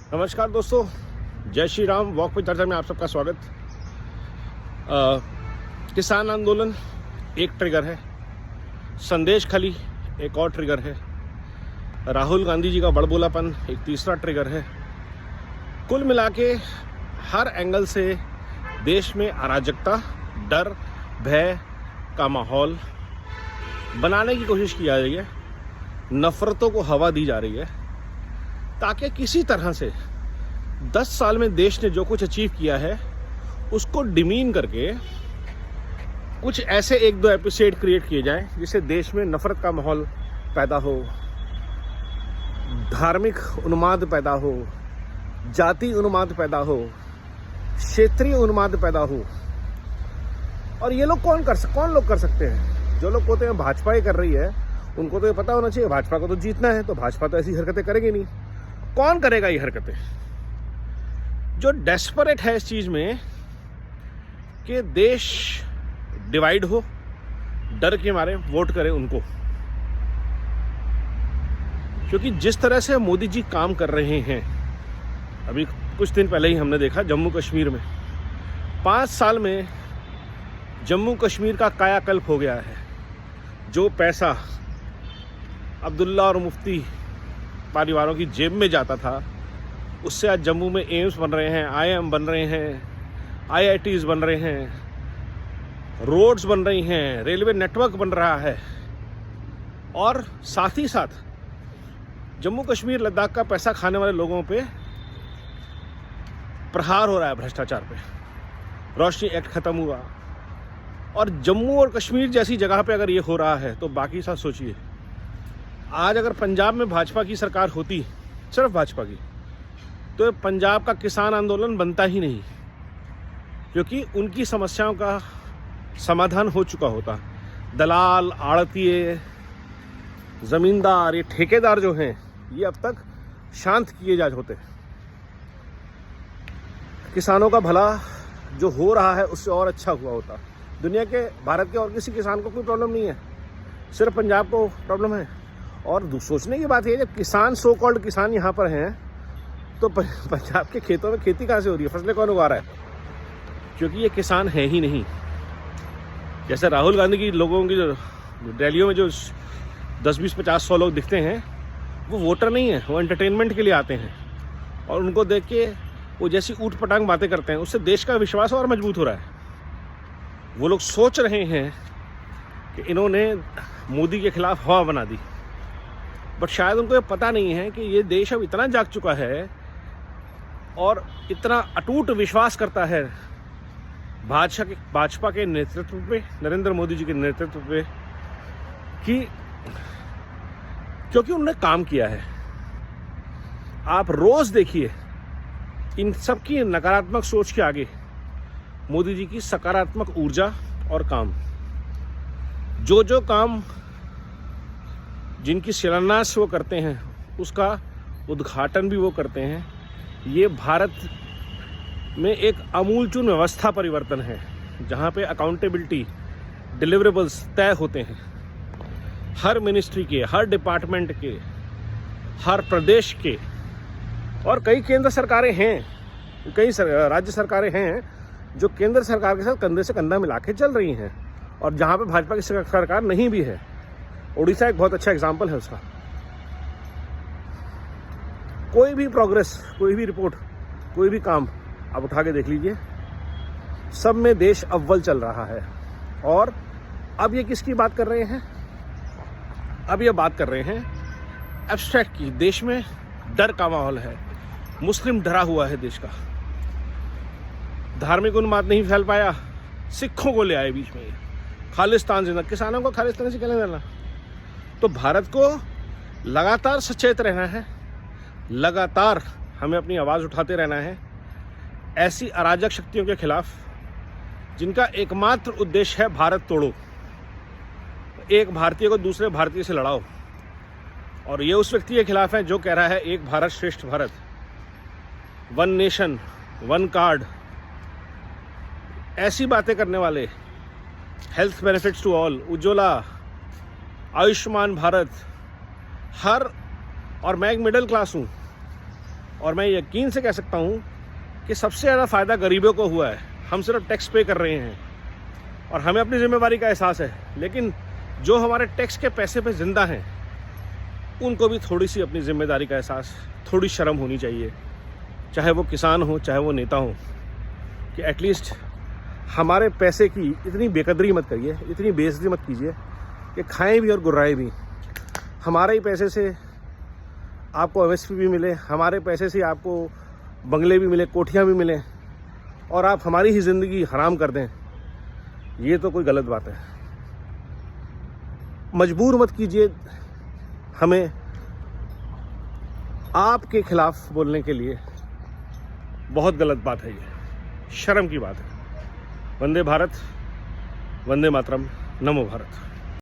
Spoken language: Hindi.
नमस्कार दोस्तों, जय श्री राम। वॉक पे चर्चा में आप सबका स्वागत। किसान आंदोलन एक ट्रिगर है, संदेश खली एक और ट्रिगर है, राहुल गांधी जी का बड़बोलापन एक तीसरा ट्रिगर है। कुल मिला के हर एंगल से देश में अराजकता, डर, भय का माहौल बनाने की कोशिश की जा रही है, नफरतों को हवा दी जा रही है, ताकि किसी तरह से 10 साल में देश ने जो कुछ अचीव किया है उसको डिमीन करके कुछ ऐसे एक दो एपिसोड क्रिएट किए जाएं जिससे देश में नफरत का माहौल पैदा हो, धार्मिक उन्माद पैदा हो, जाति उन्माद पैदा हो, क्षेत्रीय उन्माद पैदा हो। और ये लोग कौन लोग कर सकते हैं? जो लोग कहते हैं भाजपा ही कर रही है, उनको तो ये पता होना चाहिए भाजपा को तो जीतना है, तो भाजपा तो ऐसी हरकतें करेगी नहीं। कौन करेगा ये हरकतें? जो डेस्परेट है इस चीज में कि देश डिवाइड हो, डर के मारे वोट करें उनको। क्योंकि जिस तरह से मोदी जी काम कर रहे हैं, अभी कुछ दिन पहले ही हमने देखा जम्मू कश्मीर में 5 साल में जम्मू कश्मीर का कायाकल्प हो गया है। जो पैसा अब्दुल्ला और मुफ्ती परिवारों की जेब में जाता था, उससे आज जम्मू में एम्स बन रहे हैं, IIM बन रहे हैं, IITs बन रहे हैं, रोड्स बन रही हैं, रेलवे नेटवर्क बन रहा है। और साथ ही साथ जम्मू कश्मीर लद्दाख का पैसा खाने वाले लोगों पे प्रहार हो रहा है, भ्रष्टाचार पे। रोशनी एक्ट खत्म हुआ, और जम्मू और कश्मीर जैसी जगह पे अगर ये हो रहा है तो बाकी साथ सोचिए। आज अगर पंजाब में भाजपा की सरकार होती, सिर्फ भाजपा की, तो पंजाब का किसान आंदोलन बनता ही नहीं, क्योंकि उनकी समस्याओं का समाधान हो चुका होता। दलाल, आड़तीय, जमींदार, ये ठेकेदार जो हैं, ये अब तक शांत किए जा होते। किसानों का भला जो हो रहा है उससे और अच्छा हुआ होता। दुनिया के, भारत के और किसी किसान को कोई प्रॉब्लम नहीं है, सिर्फ पंजाब को प्रॉब्लम है। और सोचने की बात है, जब किसान, सो कॉल्ड किसान यहाँ पर हैं, तो पंजाब के खेतों में खेती कहाँ से हो रही है? फसलें कौन उगा रहा है? क्योंकि ये किसान है ही नहीं। जैसे राहुल गांधी की लोगों की जो रैलियों में जो 10, 20, 50, 100 लोग दिखते हैं, वो वोटर नहीं है, वो एंटरटेनमेंट के लिए आते हैं। और उनको देख के वो जैसी ऊट पटांग बातें करते हैं, उससे देश का विश्वास और मजबूत हो रहा है। वो लोग सोच रहे हैं कि इन्होंने मोदी के खिलाफ हवा बना दी, बट शायद उनको ये पता नहीं है कि ये देश अब इतना जाग चुका है और इतना अटूट विश्वास करता है भाजपा के नेतृत्व पे, नरेंद्र मोदी जी के नेतृत्व पे, कि क्योंकि उन्होंने काम किया है। आप रोज देखिए, इन सब की नकारात्मक सोच के आगे मोदी जी की सकारात्मक ऊर्जा और काम। जो काम जिनकी शिलान्यास वो करते हैं, उसका उद्घाटन भी वो करते हैं। ये भारत में एक आमूलचूल व्यवस्था परिवर्तन है, जहाँ पे अकाउंटेबिलिटी, डिलीवरेबल्स तय होते हैं। हर मिनिस्ट्री के, हर डिपार्टमेंट के, हर प्रदेश के, और कई केंद्र सरकारें हैं, कई राज्य सरकारें हैं जो केंद्र सरकार के साथ कंधे से कंधा मिला के चल रही हैं, और जहाँ पे भाजपा की सरकार नहीं भी है। उड़ीसा एक बहुत अच्छा एग्जाम्पल है उसका। कोई भी प्रोग्रेस, कोई भी रिपोर्ट, कोई भी काम आप उठा के देख लीजिए, सब में देश अव्वल चल रहा है। और अब ये किसकी बात कर रहे हैं? अब ये बात कर रहे हैं एब्स्ट्रैक्ट की। देश में डर का माहौल है, मुस्लिम डरा हुआ है देश का। धार्मिक उन्माद नहीं फैल पाया, सिखों को ले आए बीच में, खालिस्तान जिंदा। किसानों को खालिस्तान से क्या लेना? तो भारत को लगातार सचेत रहना है, लगातार हमें अपनी आवाज़ उठाते रहना है ऐसी अराजक शक्तियों के खिलाफ जिनका एकमात्र उद्देश्य है भारत तोड़ो, एक भारतीय को दूसरे भारतीय से लड़ाओ। और ये उस व्यक्ति के खिलाफ है जो कह रहा है एक भारत श्रेष्ठ Bharat, one nation one card, ऐसी बातें करने वाले, health benefits to all, Ujjwala, Ayushman Bharat, हर, और मैं एक मिडिल क्लास हूँ, और मैं यकीन से कह सकता हूँ कि सबसे ज़्यादा फ़ायदा गरीबों को हुआ है। हम सिर्फ टैक्स पे कर रहे हैं और हमें अपनी ज़िम्मेदारी का एहसास है, लेकिन जो हमारे टैक्स के पैसे पे ज़िंदा हैं उनको भी थोड़ी सी अपनी ज़िम्मेदारी का एहसास, थोड़ी शर्म होनी चाहिए, चाहे वो किसान हो चाहे वो नेता हो, कि एटलीस्ट हमारे पैसे की इतनी बेकदरी मत करिए, इतनी बेइज्जती मत कीजिए कि खाएं भी और गुर्राएं भी। हमारे ही पैसे से आपको एमएसपी भी मिले, हमारे पैसे से आपको बंगले भी मिले, कोठियाँ भी मिले, और आप हमारी ही ज़िंदगी हराम कर दें, ये तो कोई गलत बात है। मजबूर मत कीजिए हमें आपके खिलाफ बोलने के लिए, बहुत गलत बात है, ये शर्म की बात है। वंदे भारत, वंदे मातरम, नमो भारत।